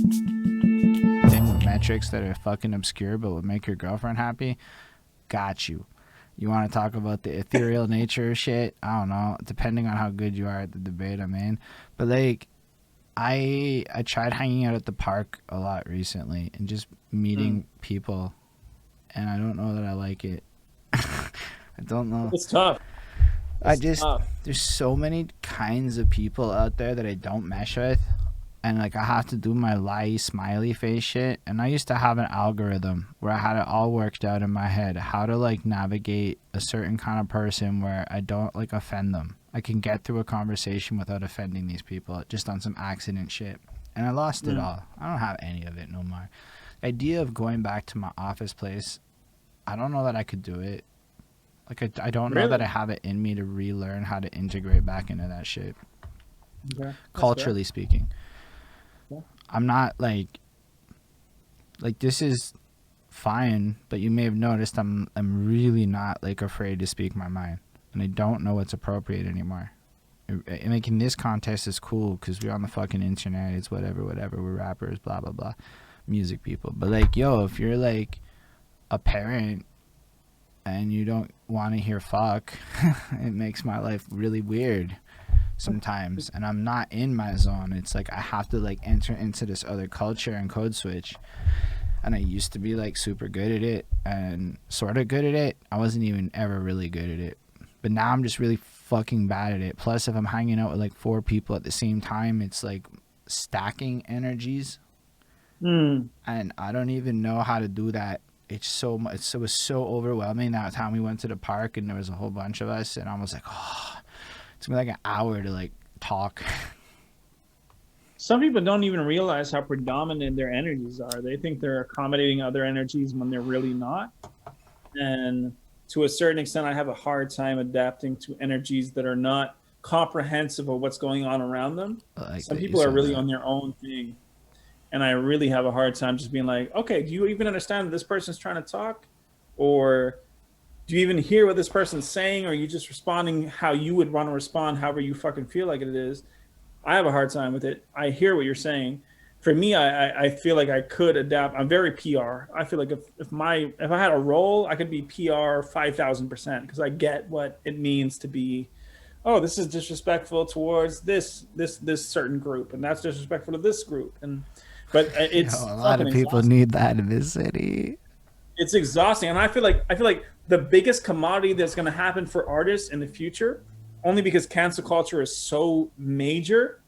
thing with metrics that are fucking obscure but would make your girlfriend happy, got you. You want to talk about the ethereal nature of shit? I don't know, depending on how good you are at the debate I'm in. But like, I tried hanging out at the park a lot recently and just meeting people, and I don't know that I like it. I don't know. It's tough. I It's just tough. there's so many kinds of people out there that I don't mesh with, and like I have to do my lie smiley face shit. And I used to have an algorithm where I had it all worked out in my head how to like navigate a certain kind of person where I don't like offend them. I can get through a conversation without offending these people just on some accident shit. And I lost it Mm. all. I don't have any of it no more. The idea of going back to my office place, I don't know that I could do it. Like I don't know that Really? I have it in me to relearn how to integrate back into that shit. Okay. That's fair. Culturally speaking, Yeah. I'm not like this is fine, but you may have noticed I'm really not like afraid to speak my mind, and I don't know what's appropriate anymore. And like in this context, it's cool because we're on the fucking internet. It's whatever, whatever. We're rappers, blah blah blah, music people. But like, yo, if you're like a parent and you don't want to hear fuck, it makes my life really weird sometimes, and I'm not in my zone. It's like I have to like enter into this other culture and code switch. And I used to be like super good at it and sort of good at it. I wasn't even ever really good at it. But now I'm just really fucking bad at it. Plus, if I'm hanging out with like four people at the same time, it's like stacking energies, Mm. and I don't even know how to do that. It's so much. It was so overwhelming that time we went to the park and there was a whole bunch of us, and I was like, oh, it's gonna be like an hour to like talk. Some people don't even realize how predominant their energies are. They think they're accommodating other energies when they're really not. And to a certain extent, I have a hard time adapting to energies that are not comprehensive of what's going on around them. I like Some that you people are said really that. on their own thing. And I really have a hard time just being like, okay, do you even understand that this person's trying to talk? Or do you even hear what this person's saying? Or are you just responding how you would want to respond, however you fucking feel like it is? I have a hard time with it. I hear what you're saying. For me, I feel like I could adapt. I'm very PR. I feel like if I had a role, I could be PR 5,000% because I get what it means to be. Oh, this is disrespectful towards this certain group, and that's disrespectful to this group, and but Yo, it's a lot fucking of people exhausting. need that in this city. It's exhausting, and I feel like the biggest commodity that's going to happen for artists in the future, only because cancel culture is so major,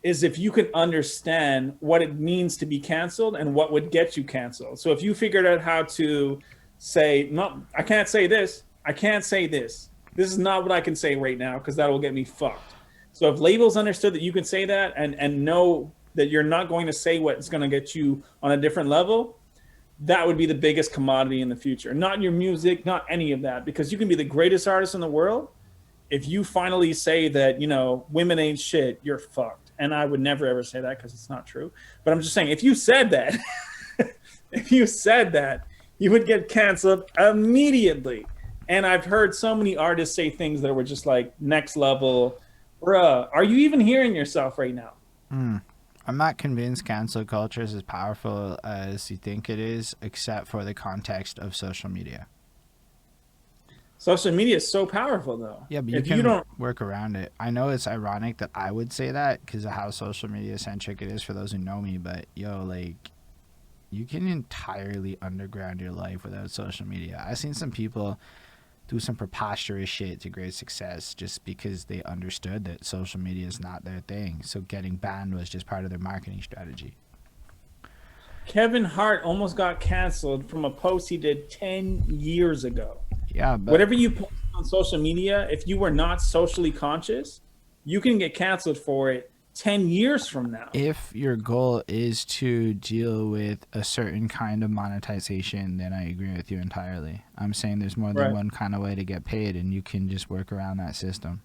is if you can understand what it means to be canceled and what would get you canceled. So if you figured out how to say, no, I can't say this, I can't say this. This is not what I can say right now because that will get me fucked. So if labels understood that you can say that and know that you're not going to say what's going to get you on a different level, that would be the biggest commodity in the future. Not your music, not any of that, because you can be the greatest artist in the world. If you finally say that, women ain't shit, you're fucked. And I would never ever say that because it's not true. But I'm just saying, if you said that, if you said that, you would get canceled immediately. And I've heard so many artists say things that were just like next level. Bruh, are you even hearing yourself right now? Mm. I'm not convinced cancel culture is as powerful as you think it is, except for the context of social media. Social media is so powerful, though. Yeah, but you If you can don't, work around it. I know it's ironic that I would say that because of how social media centric it is for those who know me, but yo, like, you can entirely underground your life without social media. I've seen some people do some preposterous shit to great success just because they understood that social media is not their thing. So getting banned was just part of their marketing strategy. Kevin Hart almost got canceled from a post he did 10 years ago. Yeah, but Whatever you post on social media, if you were not socially conscious, you can get canceled for it 10 years from now. if your goal is to deal with a certain kind of monetization, then I agree with you entirely. I'm saying there's more than Right. one kind of way to get paid, and you can just work around that system.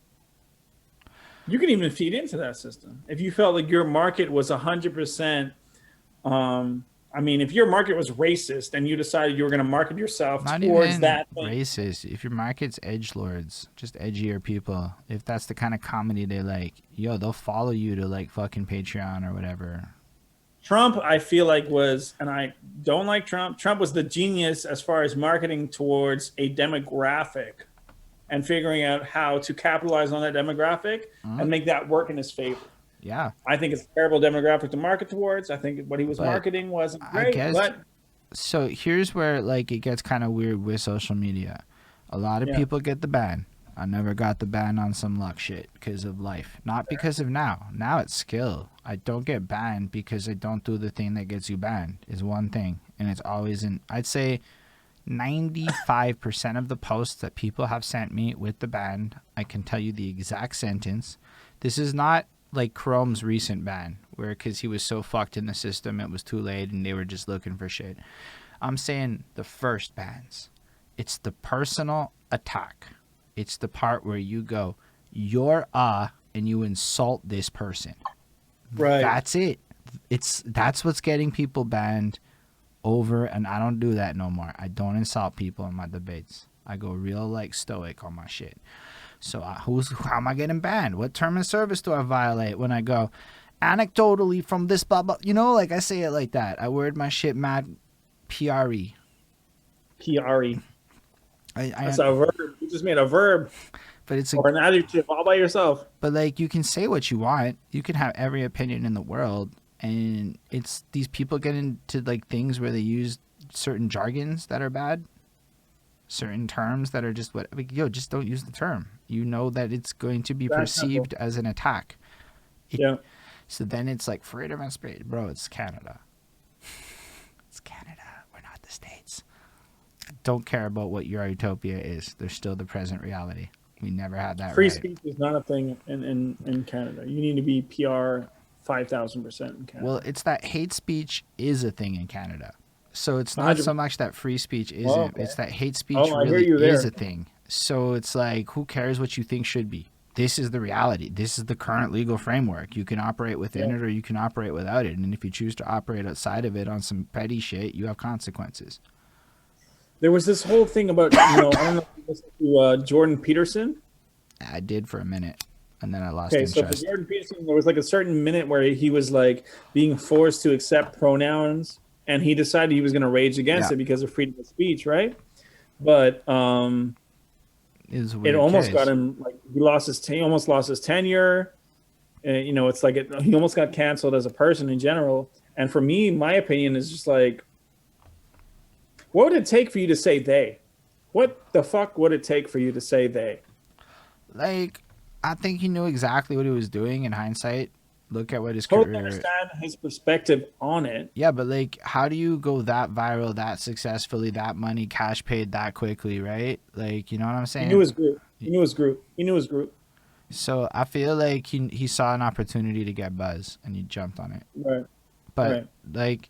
You can even feed into that system. If you felt like your market was 100%, if your market was racist and you decided you were going to market yourself Not towards even that thing, racist. If your market's edge lords, just edgier people, if that's the kind of comedy they like, yo, they'll follow you to like fucking Patreon or whatever. Trump, I feel like was, and I don't like Trump. Trump was the genius as far as marketing towards a demographic and figuring out how to capitalize on that demographic and Mhm. make that work in his favor. Yeah, I think it's a terrible demographic to market towards. I think what he was but marketing wasn't I great, guess but so. Here's where like it gets kind of weird with social media. A lot of yeah, people get the ban. I never got the ban on some luck shit because of life, not because of now. Now it's skill. I don't get banned because I don't do the thing that gets you banned. Is one thing, and it's always in. I'd say 95% of the posts that people have sent me with the ban, I can tell you the exact sentence. This is not like Chrome's recent ban, where because he was so fucked in the system, it was too late and they were just looking for shit. I'm saying the first bans. It's the personal attack. It's the part where you go, you're and you insult this person. right. That's it. That's what's getting people banned over, and I don't do that no more. I don't insult people in my debates. I go real like stoic on my shit. So how am I getting banned? What term of service do I violate when I go anecdotally from this blah blah? You know, like I say it like that. I word my shit mad pre. PRE. I That's a verb. You just made a verb but it's a or an adjective all by yourself. but like you can say what you want. You can have every opinion in the world, and it's these people get into like things where they use certain jargons that are bad, certain terms that are just what like, yo, just don't use the term. You know that it's going to be That's simple. perceived as an attack. Yeah. So then it's like freedom of speech, bro. It's Canada. It's Canada. We're not the States. Don't care about what your utopia is. There's still the present reality. We never had that Free right. speech is not a thing in Canada. You need to be PR 5,000% in Canada. Well, it's that hate speech is a thing in Canada. So it's not 100%. so much that free speech isn't. Oh, okay. It's that hate speech Oh, I hear really you is there. a thing. So it's like, who cares what you think should be? This is the reality. This is the current legal framework. You can operate within Yeah. it or you can operate without it. And if you choose to operate outside of it on some petty shit, you have consequences. There was this whole thing about, I don't know if you listened to Jordan Peterson. I did for a minute, and then I lost Okay, so for interest. Jordan Peterson, there was like a certain minute where he was like being forced to accept pronouns, and he decided he was going to rage against Yeah, it because of freedom of speech, right? But it was a it weird almost got case. him like he almost lost his tenure. It's like he almost got canceled as a person in general. And for me, my opinion is just like, what would it take for you to say they? What the fuck would it take for you to say they? Like, I think he knew exactly what he was doing in hindsight. Look at what his Totally career. understand his perspective on it. Yeah, but like, how do you go that viral, that successfully, that money cash paid that quickly, right? Like, you know what I'm He knew saying? his group. He knew his group. He knew his group. So I feel like he saw an opportunity to get buzz and he jumped on it. Right. But Right. like,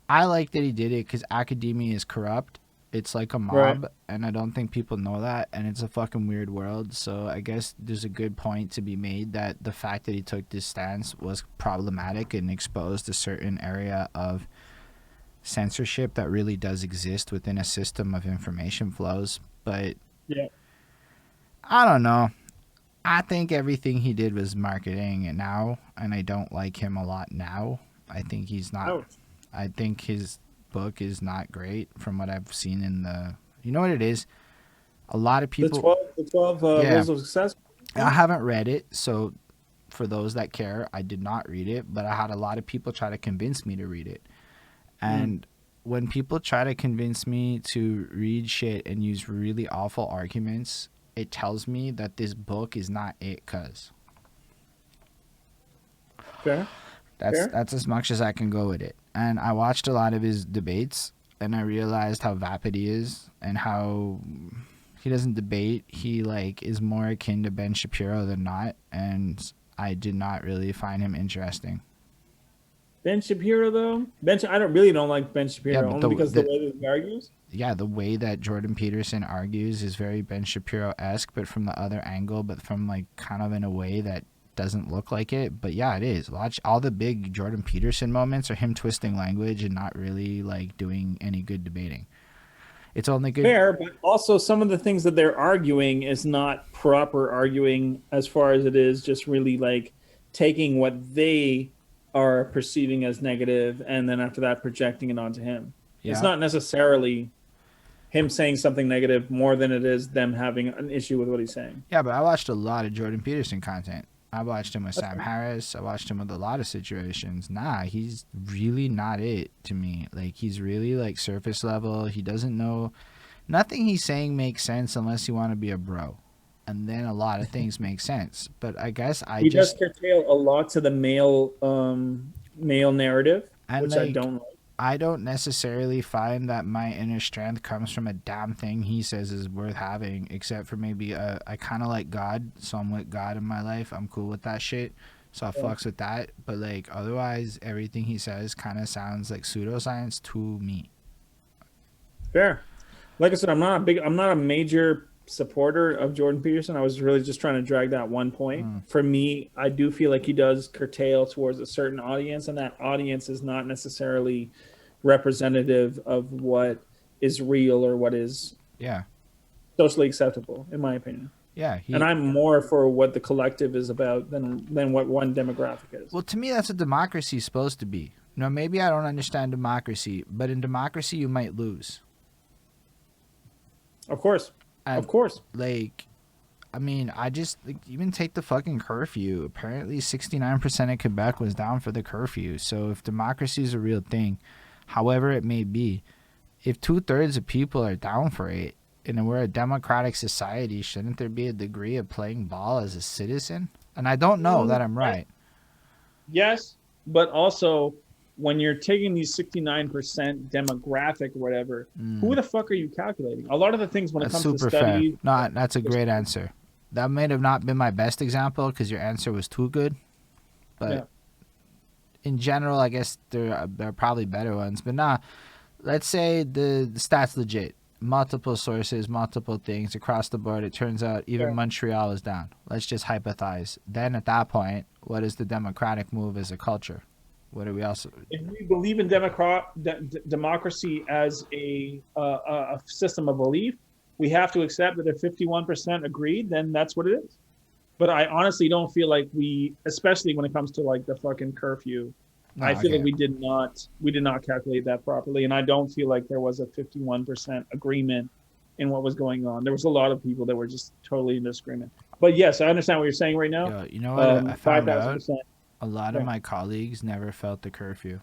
I like that he did it because academia is corrupt. It's like a Right. mob, and I don't think people know that, and it's a fucking weird world. So I guess there's a good point to be made that the fact that he took this stance was problematic and exposed a certain area of censorship that really does exist within a system of information flows. But Yeah. I don't know. I think everything he did was marketing and now, and I don't like him a lot now. I think he's not. Ouch. I think his book is not great from what I've seen in the. You know what it is? A lot of The people. 12 Yeah, rules of success. I haven't read it, so for those that care, I did not read it, but I had a lot of people try to convince me to read it. And when people try to convince me to read shit and use really awful arguments, it tells me that this book is not it, cuz. Fair. Fair. That's as much as I can go with it. And I watched a lot of his debates, and I realized how vapid he is and how he doesn't debate. He like is more akin to Ben Shapiro than not, and I did not really find him interesting. Ben Shapiro, though. I don't like Ben Yeah, Shapiro but only because of the way that he argues. the way that Jordan Peterson argues is very Ben Shapiro-esque, but from the other angle, but from like kind of in a way that doesn't look like it. But yeah, it is. Watch all the big Jordan Peterson moments are him twisting language and not really like doing any good debating. It's only good. Fair, but also some of the things that they're arguing is not proper arguing as far as it is just really like taking what they are perceiving as negative, and then after that projecting it onto him. It's Yeah. not necessarily him saying something negative more than it is them having an issue with what he's saying. Yeah, but I watched a lot of Jordan Peterson content. I watched him with That's Sam fine. Harris. I watched him with a lot of situations. Nah, he's really not it to me. Like, he's really like surface level. He doesn't know. Nothing he's saying makes sense unless you want to be a bro. And then a lot of things make sense. But I guess I He does just, curtail a lot to the male narrative, and which I like, don't like. I don't necessarily find that my inner strength comes from a damn thing he says is worth having, except for maybe I kind of like God, so I'm with God in my life. I'm cool with that shit, so I fucks with that. But like otherwise, everything he says kind of sounds like pseudoscience to me. Fair. Like I said, I'm not a major supporter of Jordan Peterson. I was really just trying to drag that one point. For me, I do feel like he does curtail towards a certain audience, and that audience is not necessarily representative of what is real or what is Yeah, socially acceptable, in my opinion. yeah. And I'm more for what the collective is about than what one demographic is. Well, to me, that's what democracy is supposed to be. You know, maybe I don't understand democracy, but in democracy, you might lose. Of course. And Of course. like, I mean, I just like, even take the fucking curfew. Apparently, 69% of Quebec was down for the curfew. So if democracy is a real thing, however it may be, if 2/3 of people are down for it, and we're a democratic society, shouldn't there be a degree of playing ball as a citizen? And I don't know that I'm right. Yes, but also when you're taking these 69% demographic or whatever, who the fuck are you calculating? A lot of the things when it That's comes to super fair. studies, No, that's a great answer. That may have not been my best example because your answer was too good. But yeah. in general, I guess there are probably better ones. But nah, let's say the stats legit. Multiple sources, multiple things across the board. It turns out even Sure. Montreal is down. Let's just hypothesize. Then at that point, what is the democratic move as a culture? What do we also? If we believe in democracy as a system of belief, we have to accept that if 51% agreed, then that's what it is. But I honestly don't feel like we, especially when it comes to like the fucking curfew, No, I feel okay. like we did not calculate that properly, and I don't feel like there was a 51% agreement in what was going on. There was a lot of people that were just totally in disagreement. But yes, I understand what you're saying right now. Yo, you know what I found out? 5,000%. A lot Yeah. of my colleagues never felt the curfew.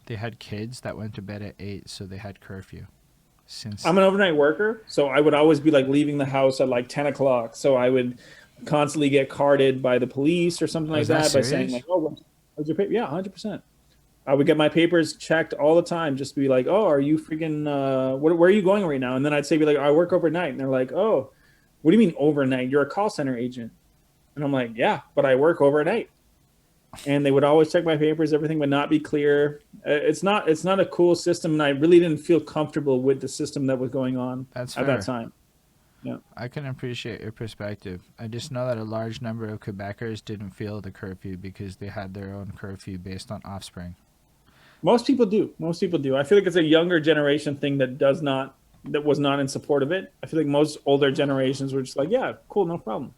They had kids that went to bed at 8, so they had curfew. Since I'm an overnight worker, so I would always be like leaving the house at like 10 o'clock. So I would constantly get carded by the police or something like is that that by saying serious? like, "Oh, where's your paper?" Yeah, 100%. I would get my papers checked all the time, just to be like, "Oh, are you freaking? Where are you going right now?" And then I'd say, "Be like, I work overnight," and they're like, "Oh, what do you mean overnight? You're a call center agent." And I'm like, "Yeah, but I work overnight." And they would always check my papers. Everything would not be clear. It's not a cool system, and I really didn't feel comfortable with the system that was going on That's at fair. that time. Yeah. I can appreciate your perspective. I just know that a large number of Quebecers didn't feel the curfew because they had their own curfew based on offspring. Most people do. Most people do. I feel like it's a younger generation thing that was not in support of it. I feel like most older generations were just like, yeah, cool, no problem.